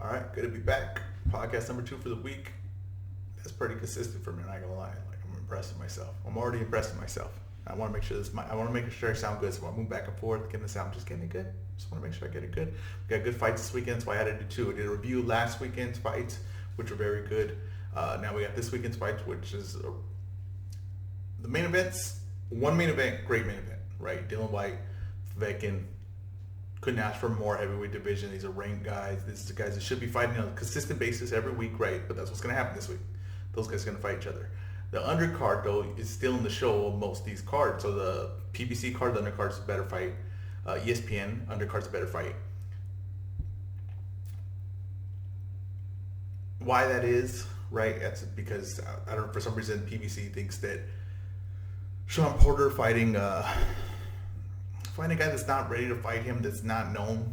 All right, good to be back. Podcast number 2 for the week. That's pretty consistent for me. I'm not gonna lie. Like I'm impressed with myself. I'm already impressed with myself. I want to make sure I want to make sure I sound good. So when I move back and forth, getting the sound, just getting it good. Just want to make sure I get it good. We got good fights this weekend, so I had to do 2. I did a review last weekend's fights, which were very good. Now we got this weekend's fights, which is the main events. One main event, great main event, right? Whyte, Povetkin. Couldn't ask for more heavyweight division. These are ranked guys. These are guys that should be fighting on a consistent basis every week, right? But that's what's going to happen this week. Those guys are going to fight each other. The undercard, though, is still in the show of most of these cards. So the PBC card, the undercard is a better fight. ESPN, undercard's a better fight. Why that is, right? That's because, I don't know, for some reason, PBC thinks that Shawn Porter fighting a guy that's not ready to fight him, that's not known,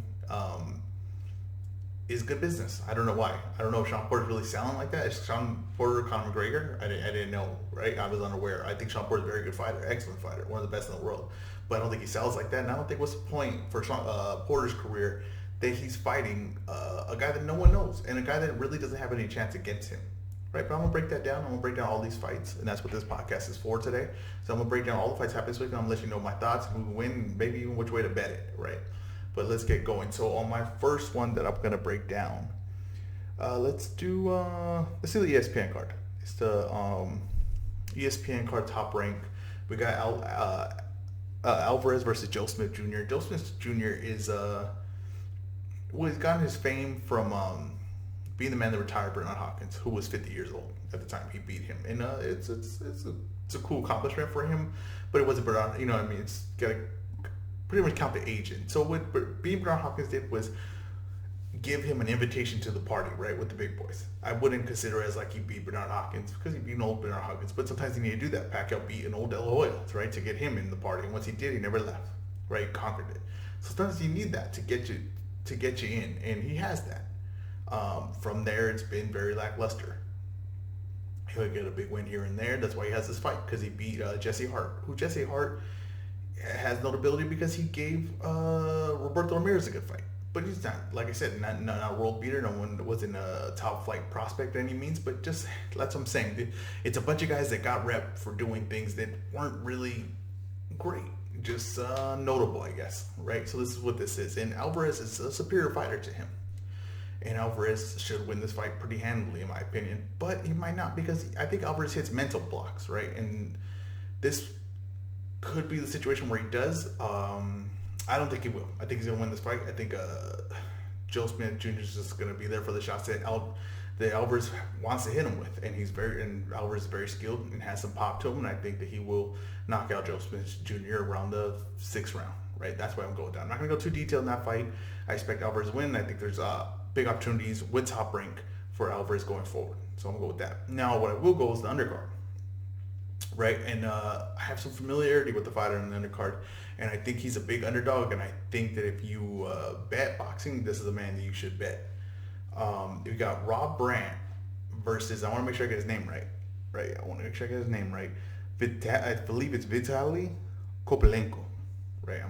is good business. I don't know why. I don't know if Shawn Porter's really selling like that. Is Shawn Porter Conor McGregor? I didn't know, right? I was unaware. I think Shawn Porter's a very good fighter, excellent fighter, one of the best in the world. But I don't think he sells like that. And I don't think what's the point for Porter's career that he's fighting a guy that no one knows and a guy that really doesn't have any chance against him. Right, but I'm going to break that down. I'm going to break down all these fights, and that's what this podcast is for today. So I'm going to break down all the fights happening this week, and I'm going to let you know my thoughts, who will win, maybe even which way to bet it, right? But let's get going. So on my first one that I'm going to break down, let's see the ESPN card. It's the ESPN card top rank. We got Alvarez versus Joe Smith Jr. Joe Smith Jr. is, he's gotten his fame from being the man that retired Bernard Hopkins, who was 50 years old at the time he beat him. And it's a cool accomplishment for him, but it wasn't Bernard, you know what I mean? It's got to pretty much count the age in. So what being Bernard Hopkins did was give him an invitation to the party, right, with the big boys. I wouldn't consider it as like he beat Bernard Hopkins because he beat an old Bernard Hopkins, but sometimes you need to do that. Pacquiao beat an old De La Hoya, right, to get him in the party. And once he did, he never left, right, conquered it. So sometimes you need that to get you in, and he has that. From there, it's been very lackluster. He'll get a big win here and there. That's why he has this fight, because he beat Jesse Hart, who Jesse Hart has notability because he gave Roberto Ramirez a good fight. But he's not, like I said, not a world beater. No one wasn't a top flight prospect by any means, but just, that's what I'm saying. It's a bunch of guys that got rep for doing things that weren't really great. Just notable, I guess, right? So this is what this is. And Alvarez is a superior fighter to him. And Alvarez should win this fight pretty handily, in my opinion. But he might not, because I think Alvarez hits mental blocks, right? And this could be the situation where he does. I don't think he will. I think he's going to win this fight. I think Joe Smith Jr. is just going to be there for the shots that Alvarez wants to hit him with. And Alvarez is very skilled and has some pop to him. And I think that he will knock out Joe Smith Jr. around the 6th round, right? That's why I'm going down. I'm not going to go too detailed in that fight. I expect Alvarez to win. I think there's big opportunities with top rank for Alvarez going forward. So I'm going to go with that. Now, what I will go is the undercard, right? And I have some familiarity with the fighter in the undercard, and I think he's a big underdog, and I think that if you bet boxing, this is the man that you should bet. You got Rob Brant versus, I want to make sure I get his name right? I want to make sure I get his name right. I believe it's Vitaliy Kopalenko, right?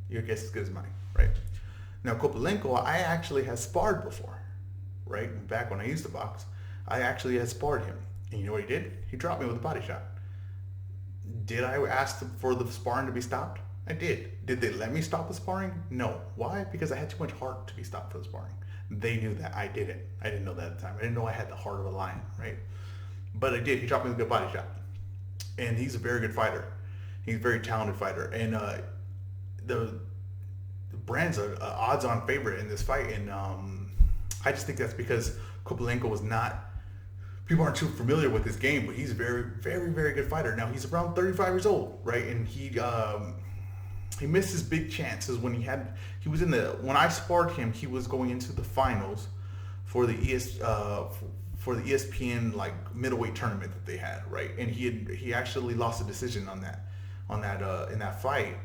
Your guess is as good as mine, right? Now, Kopalenko, I actually had sparred before, right? Back when I used to box, I actually had sparred him. And you know what he did? He dropped me with a body shot. Did I ask for the sparring to be stopped? I did. Did they let me stop the sparring? No. Why? Because I had too much heart to be stopped for the sparring. They knew that. I didn't. I didn't know that at the time. I didn't know I had the heart of a lion, right? But I did. He dropped me with a good body shot. And he's a very good fighter. He's a very talented fighter. And the Brant's an odds-on favorite in this fight, and I just think that's because Kopylenko was not. People aren't too familiar with his game, but he's a very, very, very good fighter. Now he's around 35 years old, right? And he missed his big chances when when I sparred him, he was going into the finals for the ESPN like middleweight tournament that they had, right? And he actually lost a decision in that fight.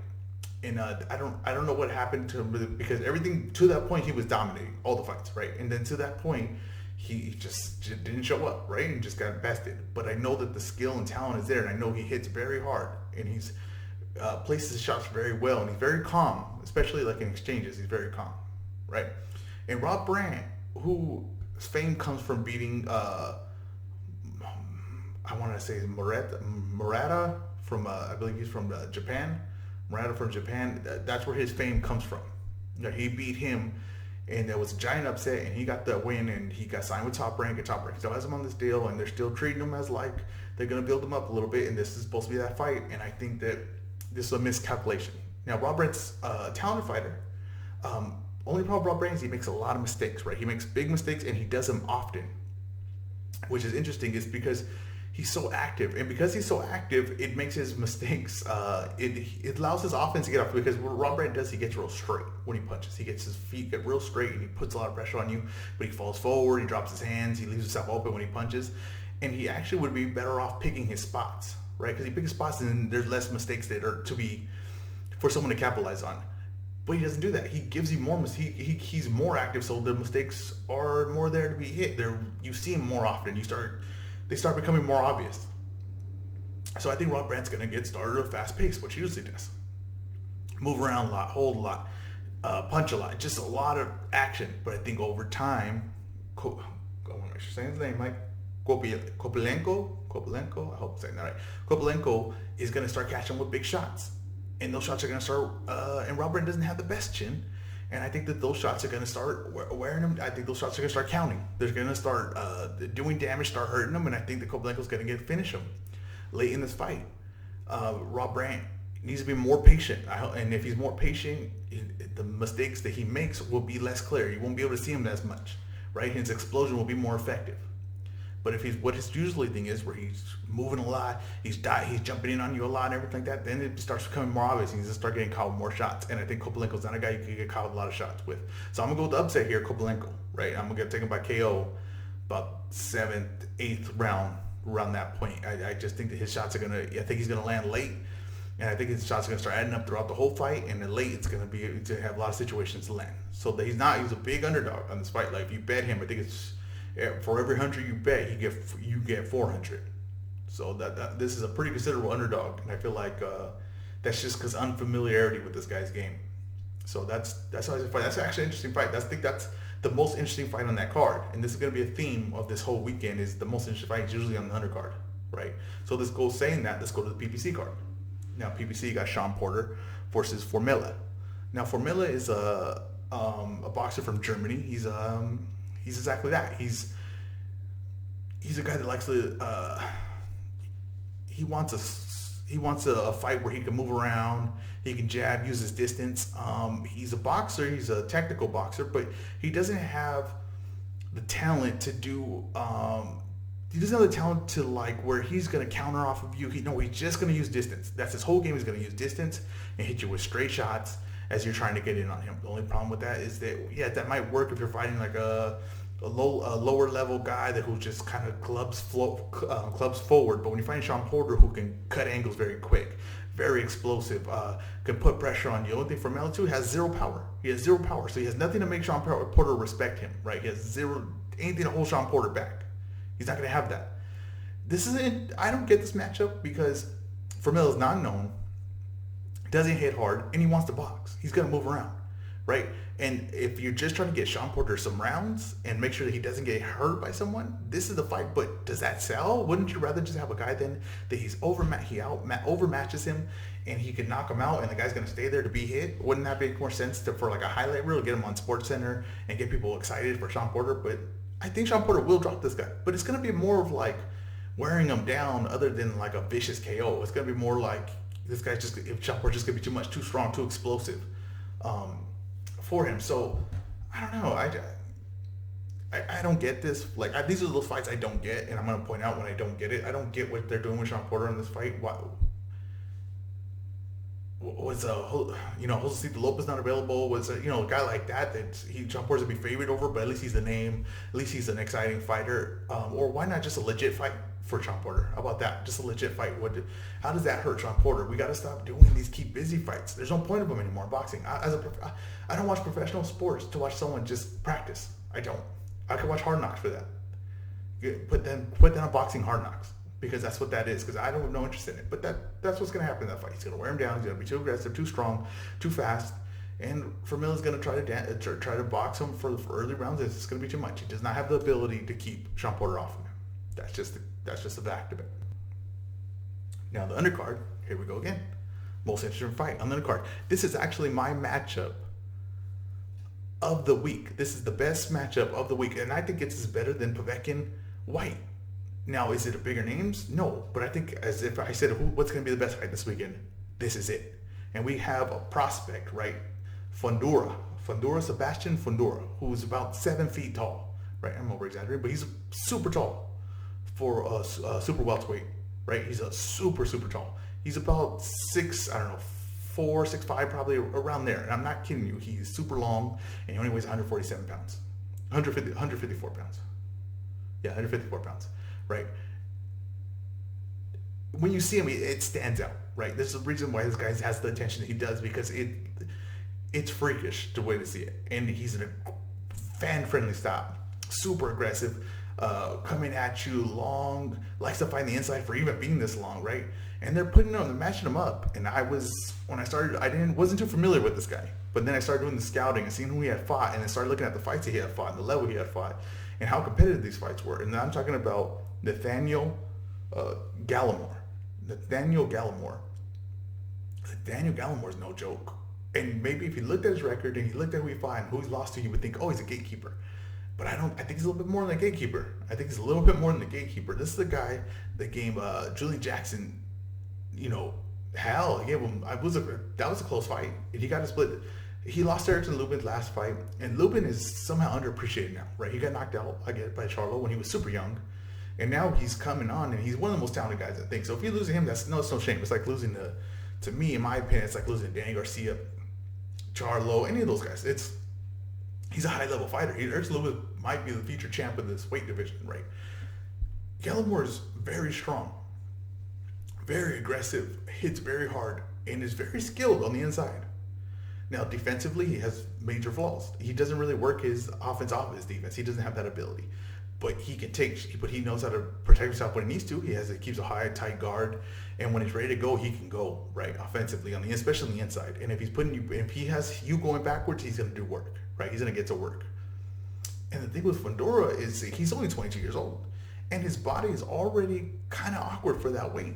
And I don't know what happened to him, because everything to that point he was dominating all the fights, right? And then to that point he just didn't show up, right? And just got bested. But I know that the skill and talent is there, and I know he hits very hard, and he's places his shots very well, and he's very calm, especially like in exchanges. He's very calm, right? And Rob Brant, whose fame comes from beating, I want to say Murata from, I believe he's from Japan. Murata from Japan. That's where his fame comes from. He beat him, and there was a giant upset, and he got the win, and he got signed with Top Rank, and Top Rank still has him on this deal, and they're still treating him as like they're going to build him up a little bit, and this is supposed to be that fight, and I think that this is a miscalculation. Now, Rob Brant's a talented fighter. Only problem with Rob Brant is he makes a lot of mistakes, right? He makes big mistakes, and he does them often, which is interesting, is because he's so active, and because he's so active, it makes his mistakes. It allows his offense to get off, because what Rob Brant does, he gets real straight when he punches. He gets his feet get real straight, and he puts a lot of pressure on you. But he falls forward, he drops his hands, he leaves himself open when he punches, and he actually would be better off picking his spots, right? Because he picks his spots, and there's less mistakes that are to be for someone to capitalize on. But he doesn't do that. He gives you more. He's more active, so the mistakes are more there to be hit. You see him more often. They start becoming more obvious. So I think Rob Brant's going to get started at a fast pace, which he usually does. Move around a lot, hold a lot, punch a lot, just a lot of action. But I think over time, I want to make sure I'm saying his name, Mike. Kopalenko, I hope I'm saying that right. Kopalenko is going to start catching with big shots. And those shots are going to start, and Rob Brant doesn't have the best chin. And I think that those shots are going to start wearing him. I think those shots are going to start counting. They're going to start doing damage, start hurting him. And I think that Kopylenko's going to finish him late in this fight. Rob Brant needs to be more patient. And if he's more patient, the mistakes that he makes will be less clear. You won't be able to see him as much, right? His explosion will be more effective. But if what his usually thing is, where he's moving a lot, he's jumping in on you a lot and everything like that, then it starts becoming more obvious. He's just start getting caught with more shots. And I think Kopylenko's not a guy you can get caught with a lot of shots with. So I'm gonna go with the upset here, Kopylenko, right? I'm gonna take him by KO about 7th, 8th round, around that point. I just think that his shots are I think he's gonna land late. And I think his shots are gonna start adding up throughout the whole fight, and then late it's gonna have a lot of situations to land. So that he's a big underdog on this fight. Like if you bet him, I think it's for every 100 you bet, you get 400. So this is a pretty considerable underdog, and I feel like that's just because unfamiliarity with this guy's game. So that's how I fight. That's actually an interesting fight. I think that's the most interesting fight on that card, and this is going to be a theme of this whole weekend. Is the most interesting fight is usually on the undercard, right? So let's go to the PPC card. Now PPC got Shawn Porter versus Formella. Now Formella is a boxer from Germany. He's exactly that. He's a guy that likes to. He wants a fight where he can move around. He can jab, use his distance. He's a boxer. He's a technical boxer, but he doesn't have the talent to do. He doesn't have the talent to like where he's going to counter off of you. He's just going to use distance. That's his whole game. He's going to use distance and hit you with straight shots as you're trying to get in on him. The only problem with that is that that might work if you're fighting like a lower level guy who just kind of clubs forward. But when you're fighting Shawn Porter, who can cut angles very quick, very explosive, can put pressure on you. The only thing Formella too has zero power. He has zero power, so he has nothing to make Shawn Porter respect him. Right? He has anything to hold Shawn Porter back. He's not going to have that. I don't get this matchup because Formella is not known, doesn't hit hard, and he wants to box. He's going to move around, right? And if you're just trying to get Shawn Porter some rounds and make sure that he doesn't get hurt by someone, this is the fight. But does that sell? Wouldn't you rather just have a guy then that he overmatches him and he can knock him out and the guy's going to stay there to be hit? Wouldn't that make more sense for like a highlight reel, get him on SportsCenter and get people excited for Shawn Porter? But I think Shawn Porter will drop this guy. But it's going to be more of like wearing him down other than like a vicious KO. It's going to be more like this guy's if Shawn Porter's just going to be too much, too strong, too explosive. For him. So I don't know. I don't get this. Like these are those fights I don't get, and I'm gonna point out when I don't get it. I don't get what they're doing with Shawn Porter in this fight. Was Josecito Lopez not available? Was a guy like that Shawn Porter's gonna be favored over, but at least he's the name. At least he's an exciting fighter. Or why not just a legit fight for Shawn Porter? How about that? Just a legit fight. How does that hurt Shawn Porter? We got to stop doing these keep busy fights. There's no point of them anymore in boxing. I don't watch professional sports to watch someone just practice. I don't. I can watch Hard Knocks for that. Put down boxing Hard Knocks because that's what that is. Because I don't have no interest in it. But that's what's going to happen in that fight. He's going to wear him down. He's going to be too aggressive, too strong, too fast, And Formella's going to try to box him for early rounds. It's going to be too much. He does not have the ability to keep Shawn Porter off of him. That's just the fact of it. Now the undercard, here we go again. Most interesting fight on the undercard. This is actually my matchup of the week. This is the best matchup of the week, and I think it's better than Povetkin Whyte. Now, is it a bigger names? No, but I think as if I said, what's going to be the best fight this weekend? This is it. And we have a prospect, right? Fundora, Sebastian Fundora, who's about 7 feet tall, right? I'm over exaggerating, but he's super tall for a super welterweight, right? He's a super tall. He's about 4, 6'5", probably around there. And I'm not kidding you. He's super long, and he only weighs 147 pounds, 154 pounds. Yeah, 154 pounds, right? When you see him, it stands out, right? There's a reason why this guy has the attention that he does, because it's freakish the way to see it. And he's in a fan-friendly style, super aggressive, coming at you long, likes to find the inside for even being this long, right? And they're matching him up. And when I started, wasn't too familiar with this guy. But then I started doing the scouting and seeing who he had fought, and then started looking at the fights he had fought and the level he had fought and how competitive these fights were. And I'm talking about Nathaniel Gallimore. Nathaniel Gallimore is no joke. And maybe if you looked at his record and you looked at who he fought and who he's lost to, you would think, oh, he's a gatekeeper. But I think he's a little bit more than a gatekeeper. This is the guy that gave Julian Jackson, hell. He gave him. That was a close fight. And he got a split. He lost Erickson Lubin's last fight, and Lubin is somehow underappreciated now, right? He got knocked out, by Charlo when he was super young, and now he's coming on, and he's one of the most talented guys, I think. So if you lose to him, it's no shame. It's like losing to me, in my opinion, it's like losing to Danny Garcia, Charlo, any of those guys. He's a high-level fighter. Erickson Lubin might be the future champ of this weight division, right? Gallimore is very strong, very aggressive, hits very hard, and is very skilled on the inside. Now, defensively, he has major flaws. He doesn't really work his offense off his defense. He doesn't have that ability. But he knows how to protect himself when he needs to. He keeps a high, tight guard. And when he's ready to go, he can go, right, offensively, especially on the inside. And if he has you going backwards, he's going to do work, right? He's going to get to work. And the thing with Fundora is he's only 22 years old. And his body is already kind of awkward for that weight.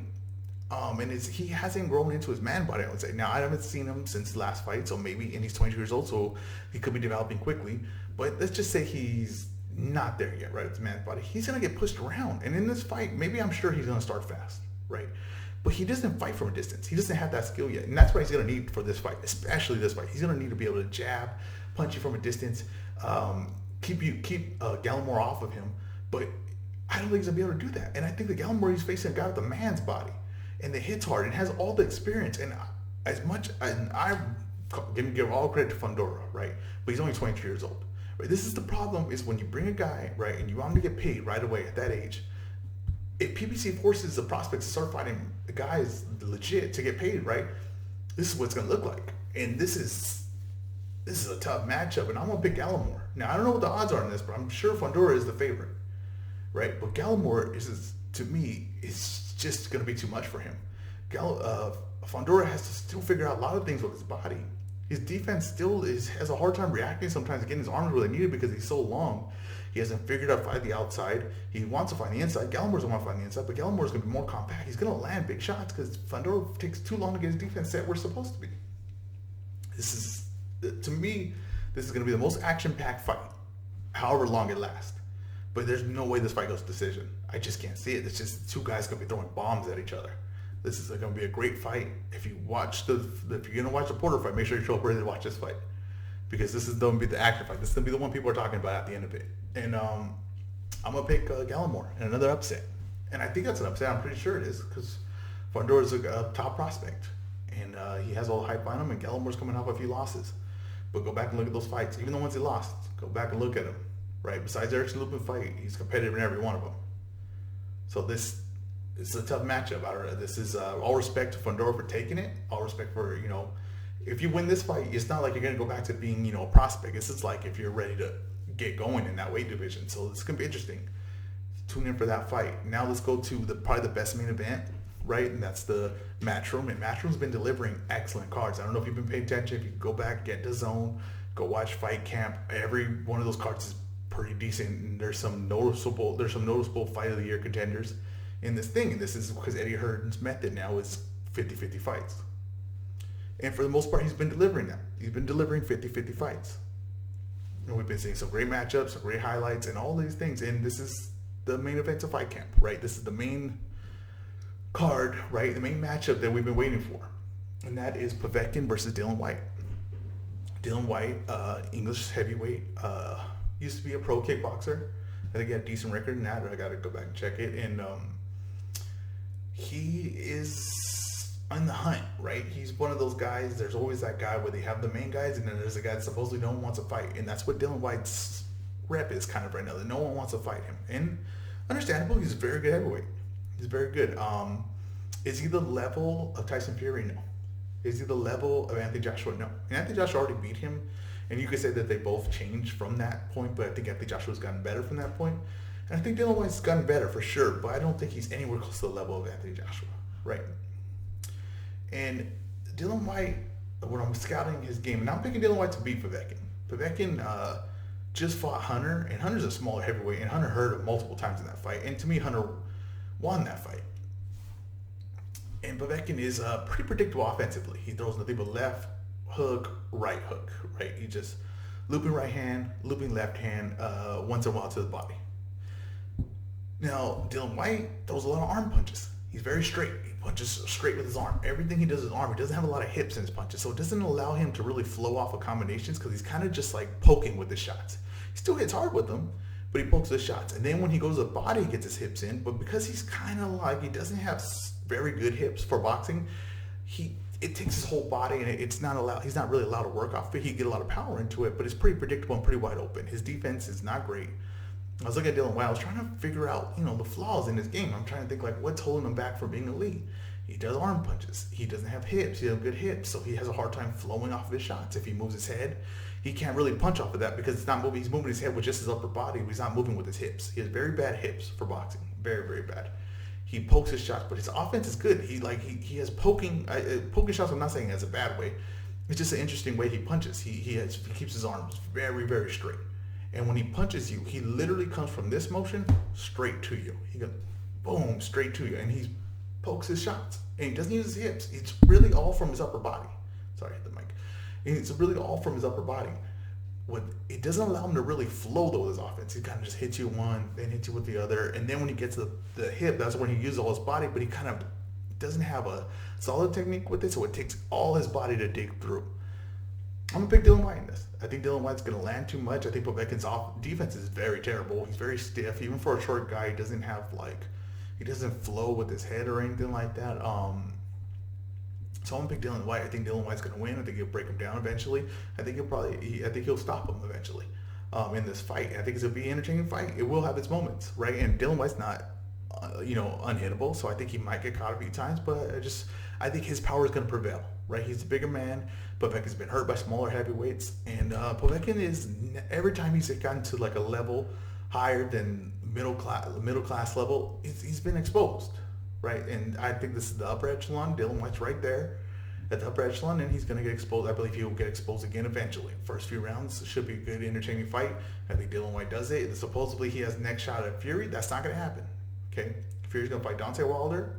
And he hasn't grown into his man body, I would say. Now, I haven't seen him since the last fight, so maybe, and he's 22 years old, so he could be developing quickly. But let's just say he's not there yet, right? It's man body. He's going to get pushed around. And in this fight, I'm sure he's going to start fast, right? But he doesn't fight from a distance. He doesn't have that skill yet. And that's what he's going to need for this fight, especially this fight. He's going to need to be able to jab, punch you from a distance, keep Gallimore off of him. But I don't think he's going to be able to do that. And I think the Gallimore he's facing a guy with a man's body, and that hits hard and has all the experience. And I give all credit to Fundora, right? But he's only 22 years old. Right? This is the problem, is when you bring a guy, right, and you want him to get paid right away at that age. If PBC forces the prospects to start fighting the guys legit to get paid, right, this is what it's going to look like. And this is a tough matchup, and I'm going to pick Gallimore. Now, I don't know what the odds are on this, but I'm sure Fundora is the favorite, right? But Gallimore to me, is just going to be too much for him. Fundora has to still figure out a lot of things with his body. His defense still has a hard time reacting sometimes, getting his arms where they need it because he's so long. He hasn't figured out find the outside. He wants to find the inside. Gallimore doesn't want to find the inside, but Gallimore is going to be more compact. He's going to land big shots because Fundora takes too long to get his defense set where it's supposed to be. To me, this is going to be the most action-packed fight, however long it lasts. But there's no way this fight goes to decision. I just can't see it. It's just two guys going to be throwing bombs at each other. This is going to be a great fight. If you're going to watch the Porter fight, make sure you show up ready to watch this fight, because this is going to be the action fight. This is going to be the one people are talking about at the end of it. And I'm going to pick Gallimore in another upset. And I think that's an upset. I'm pretty sure it is, because Fundora is a top prospect, and he has all the hype on him. And Gallimore's coming off a few losses. But go back and look at those fights, even the ones he lost. Go back and look at them. Right, besides Erickson Lubin fight, he's competitive in every one of them. So this is a tough matchup. This is all respect to Fundora for taking it. All respect for, if you win this fight, it's not like you're going to go back to being, a prospect. It's just like if you're ready to get going in that weight division. So it's going to be interesting. Tune in for that fight. Now let's go to probably the best main event right? And that's the Matchroom. And Matchroom's been delivering excellent cards. I don't know if you've been paying attention. If you go back, get the Zone, go watch Fight Camp. Every one of those cards is pretty decent. And there's some noticeable Fight of the Year contenders in this thing. And this is because Eddie Hearn's method now is 50-50 fights. And for the most part, he's been delivering that. He's been delivering 50-50 fights. And we've been seeing some great matchups, some great highlights, and all these things. And this is the main event of Fight Camp, right? This is the main card, right? The main matchup that we've been waiting for. And that is Povetkin versus Dillian Whyte. Dillian Whyte, English heavyweight, used to be a pro kickboxer. I think he had a decent record in that. I got to go back and check it. And he is on the hunt, right? He's one of those guys. There's always that guy where they have the main guys, and then there's a guy that supposedly no one wants to fight, and that's what Dillian Whyte's rep is kind of right now. That no one wants to fight him, and understandable. He's a very good heavyweight. He's very good. Is he the level of Tyson Fury? No. Is he the level of Anthony Joshua? No. And Anthony Joshua already beat him, and you could say that they both changed from that point, but I think Anthony Joshua's gotten better from that point, and I think Dillian Whyte's gotten better for sure, but I don't think he's anywhere close to the level of Anthony Joshua, right? And Dillian Whyte, when I'm scouting his game, and I'm picking Dillian Whyte to beat Povetkin. Povetkin just fought Hunter, and Hunter's a smaller heavyweight, and Hunter hurt him multiple times in that fight. And to me, Hunter won that fight. And Povetkin is pretty predictable offensively. He throws nothing but left hook, right hook, right? He just looping right hand, looping left hand, once in a while to the body. Now, Dillian Whyte throws a lot of arm punches. He's very straight. He punches straight with his arm. Everything he does is his arm. He doesn't have a lot of hips in his punches, so it doesn't allow him to really flow off of combinations because he's kind of just like poking with his shots. He still hits hard with them, but he pokes his shots. And then when he goes to the body, he gets his hips in. But because he's kind of like, he doesn't have very good hips for boxing, it takes his whole body, and it's not allowed. He's not really allowed to work off it. He can get a lot of power into it, but it's pretty predictable and pretty wide open. His defense is not great. I was looking at Dillian Whyte. I was trying to figure out, the flaws in his game. I'm trying to think like what's holding him back from being elite. He does arm punches. He doesn't have hips. He doesn't have good hips, so he has a hard time flowing off of his shots. If he moves his head, he can't really punch off of that because it's not moving. He's moving his head with just his upper body, but he's not moving with his hips. He has very bad hips for boxing. Very, very bad. He pokes his shots, but his offense is good. He has poking shots. I'm not saying as a bad way. It's just an interesting way he punches. He keeps his arms very, very straight. And when he punches you, he literally comes from this motion straight to you. He goes, boom, straight to you. And he pokes his shots. And he doesn't use his hips. It's really all from his upper body. Sorry, I hit the mic. It's really all from his upper body. It doesn't allow him to really flow, though, with his offense. He kind of just hits you one, then hits you with the other. And then when he gets to the hip, that's when he uses all his body. But he kind of doesn't have a solid technique with it, so it takes all his body to dig through. I'm going to pick Dillian Whyte in this. I think Dillian Whyte's going to land too much. I think Povetkin's defense is very terrible. He's very stiff. Even for a short guy, he doesn't flow with his head or anything like that. So I'm going to pick Dillian Whyte. I think Dillian Whyte's going to win. I think he'll break him down eventually. I think he'll stop him eventually in this fight. I think it's going to be an entertaining fight. It will have its moments, right? And Dillian Whyte's not, unhittable, so I think he might get caught a few times, but I think his power is going to prevail, right? He's a bigger man. Povetkin's been hurt by smaller heavyweights, and Povetkin is, every time he's gotten to like a level higher than middle class level, he's been exposed, right? And I think this is the upper echelon. Dillian Whyte's right there at the upper echelon, and he's going to get exposed. I believe he will get exposed again eventually. First few rounds should be a good, entertaining fight. I think Dillian Whyte does it. Supposedly he has next shot at Fury. That's not going to happen. Okay, Fury's going to fight Deontay Wilder.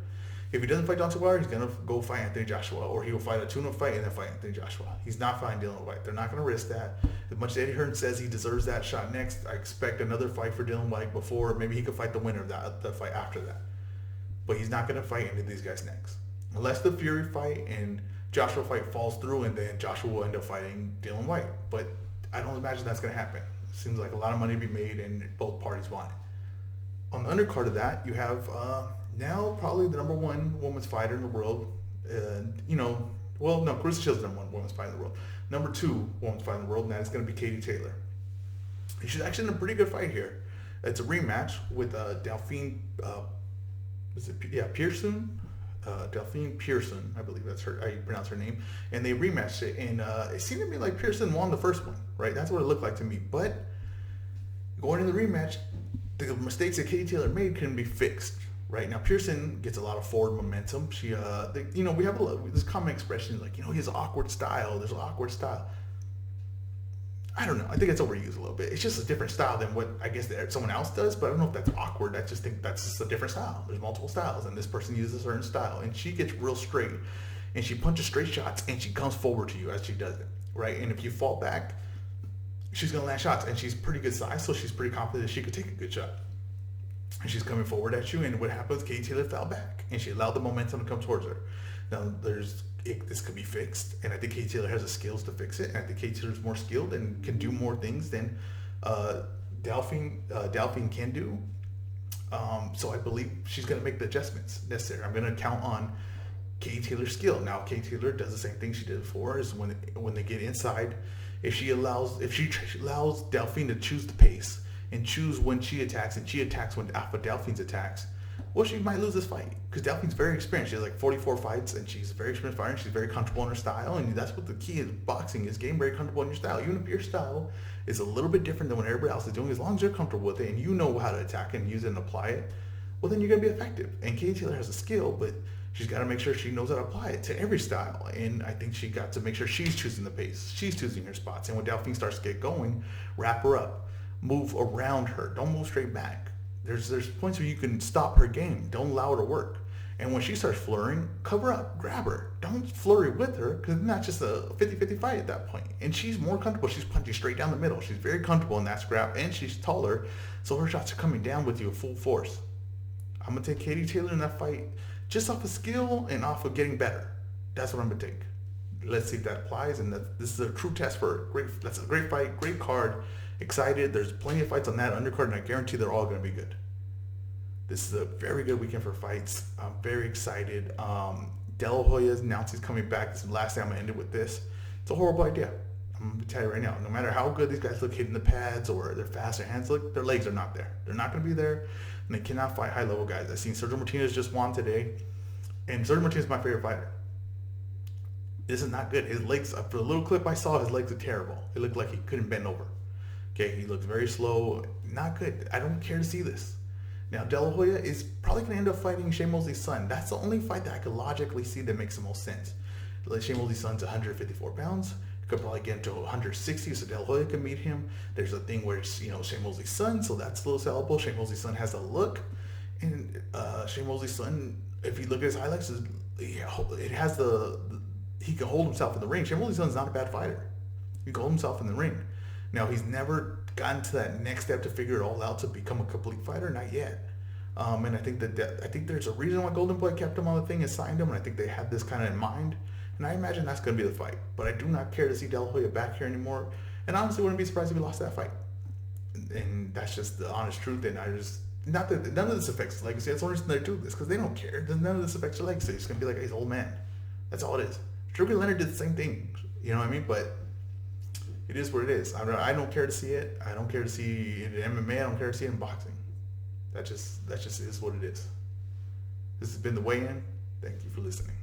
If he doesn't fight Deontay Wilder, he's going to go fight Anthony Joshua, or he will fight a tune-up fight and then fight Anthony Joshua. He's not fighting Dillian Whyte. They're not going to risk that. As much as Eddie Hearn says he deserves that shot next, I expect another fight for Dillian Whyte before. Maybe he could fight the winner of the fight after that. But he's not going to fight any of these guys next. Unless the Fury fight and Joshua fight falls through, and then Joshua will end up fighting Dillian Whyte. But I don't imagine that's going to happen. It seems like a lot of money to be made, and both parties want it. On the undercard of that, you have now probably the number one women's fighter in the world. Carissa Shield's the number one women's fighter in the world. Number two women's fighter in the world, and that is going to be Katie Taylor. She's actually in a pretty good fight here. It's a rematch with Delfine. Persoon. Delfine Persoon, I believe that's how you pronounce her name. And they rematched it, and it seemed to me like Persoon won the first one, right? That's what it looked like to me. But going into the rematch, the mistakes that Katie Taylor made can be fixed, Right now, Persoon gets a lot of forward momentum. We have this common expression like, he has an awkward style. There's an awkward style. I don't know. I think it's overused a little bit. It's just a different style than what I guess someone else does, but I don't know if that's awkward. I just think that's just a different style. There's multiple styles, and this person uses a certain style, and she gets real straight, and she punches straight shots, and she comes forward to you as she does it, right? And if you fall back, she's going to land shots, and she's pretty good size, so she's pretty confident that she could take a good shot. And she's coming forward at you, and what happens, Katie Taylor fell back, and she allowed the momentum to come towards her. Now, this could be fixed, and I think Katie Taylor has the skills to fix it, and I think Katie Taylor's more skilled and can do more things than Delfine can do. So I believe she's going to make the adjustments necessary. I'm going to count on Katie Taylor's skill. Now, Katie Taylor does the same thing she did before, is when they get inside, if she allows Delfine to choose the pace and choose when she attacks, and she attacks when after Delphine's attacks, well, she might lose this fight because Delphine's very experienced. She has like 44 fights, and she's a very experienced fighter, and she's very comfortable in her style, and that's what the key is boxing, is getting very comfortable in your style. Even if your style is a little bit different than what everybody else is doing, as long as you're comfortable with it and you know how to attack and use it and apply it, well, then you're going to be effective. And Katie Taylor has a skill, but she's got to make sure she knows how to apply it to every style, and I think she got to make sure she's choosing the pace, she's choosing her spots, and when Delfine starts to get going, wrap her up, move around her, don't move straight back. There's points where you can stop her game. Don't allow her to work. And when she starts flurrying, cover up, grab her. Don't flurry with her, because it's not just a 50-50 fight at that point. And she's more comfortable. She's punching straight down the middle. She's very comfortable in that scrap, and she's taller, so her shots are coming down with you at full force. I'm going to take Katie Taylor in that fight just off of skill and off of getting better. That's what I'm going to take. Let's see if that applies, and this is a true test for her. That's a great fight, great card. Excited. There's plenty of fights on that undercard, and I guarantee they're all going to be good. This is a very good weekend for fights. I'm very excited. De La Hoya's announced he's coming back. This is the last time I'm going to end it with this. It's a horrible idea. I'm going to tell you right now. No matter how good these guys look hitting the pads or they're fast, their hands look, their legs are not there. They're not going to be there, and they cannot fight high-level guys. I've seen Sergio Martinez just won today, and Sergio Martinez is my favorite fighter. This is not good. His legs, for the little clip I saw, his legs are terrible. It looked like he couldn't bend over. Okay, he looks very slow. Not good. I don't care to see this. Now, De La Hoya is probably going to end up fighting Shane Mosley's son. That's the only fight that I could logically see that makes the most sense. Shane Mosley's son's 154 pounds. He could probably get into 160, so De La Hoya can meet him. There's a thing where it's, Shane Mosley's son, so that's a little sellable. Shane Mosley's son has a look. And Shane Mosley's son, if you look at his highlights, it has he can hold himself in the ring. Shane Mosley's son's not a bad fighter. He can hold himself in the ring. Now, he's never gotten to that next step to figure it all out to become a complete fighter, not yet. And I think there's a reason why Golden Boy kept him on the thing and signed him, and I think they had this kind of in mind. And I imagine that's going to be the fight. But I do not care to see De La Hoya back here anymore. And honestly, wouldn't be surprised if he lost that fight. And that's just the honest truth. And not that none of this affects legacy. That's the only reason they do this, because they don't care. None of this affects your legacy. It's going to be like he's old man. That's all it is. Strickland Leonard did the same thing. You know what I mean? But it is what it is. I don't care to see it. I don't care to see it in MMA. I don't care to see it in boxing. That just is what it is. This has been The Weigh-In. Thank you for listening.